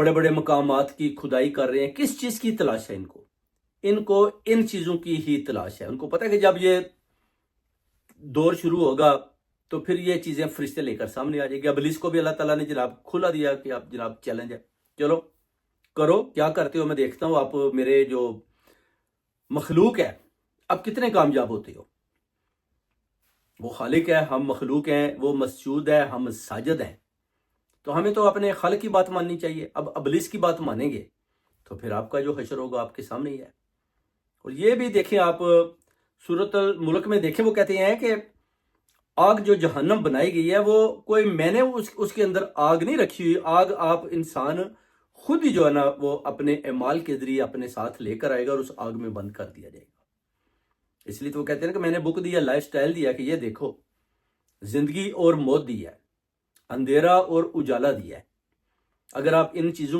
بڑے بڑے مقامات کی کھدائی کر رہے ہیں. کس چیز کی تلاش ہے ان کو ان چیزوں کی ہی تلاش ہے. ان کو پتہ ہے کہ جب یہ دور شروع ہوگا تو پھر یہ چیزیں فرشتے لے کر سامنے آ جائے گی. ابلیس کو بھی اللہ تعالیٰ نے جناب کھلا دیا کہ آپ جناب چیلنج ہے، چلو کرو، کیا کرتے ہو میں دیکھتا ہوں. آپ میرے جو مخلوق ہے اب کتنے کامیاب ہوتے ہو. وہ خالق ہے، ہم مخلوق ہیں، وہ مسجود ہے، ہم ساجد ہیں. تو ہمیں تو اپنے خالق کی بات ماننی چاہیے. اب ابلیس کی بات مانیں گے تو پھر آپ کا جو حشر ہوگا آپ کے سامنے ہی ہے. اور یہ بھی دیکھیں آپ سورۃ الملک میں دیکھیں، وہ کہتے ہیں کہ آگ جو جہنم بنائی گئی ہے وہ کوئی میں نے اس کے اندر آگ نہیں رکھی ہوئی. آگ آپ انسان خود ہی جو ہے نا وہ اپنے اعمال کے ذریعے اپنے ساتھ لے کر آئے گا اور اس آگ میں بند کر دیا جائے گا. اس لیے تو وہ کہتے ہیں کہ میں نے بک دیا، لائف سٹائل دیا کہ یہ دیکھو زندگی اور موت دی ہے، اندھیرا اور اجالا دیا ہے. اگر آپ ان چیزوں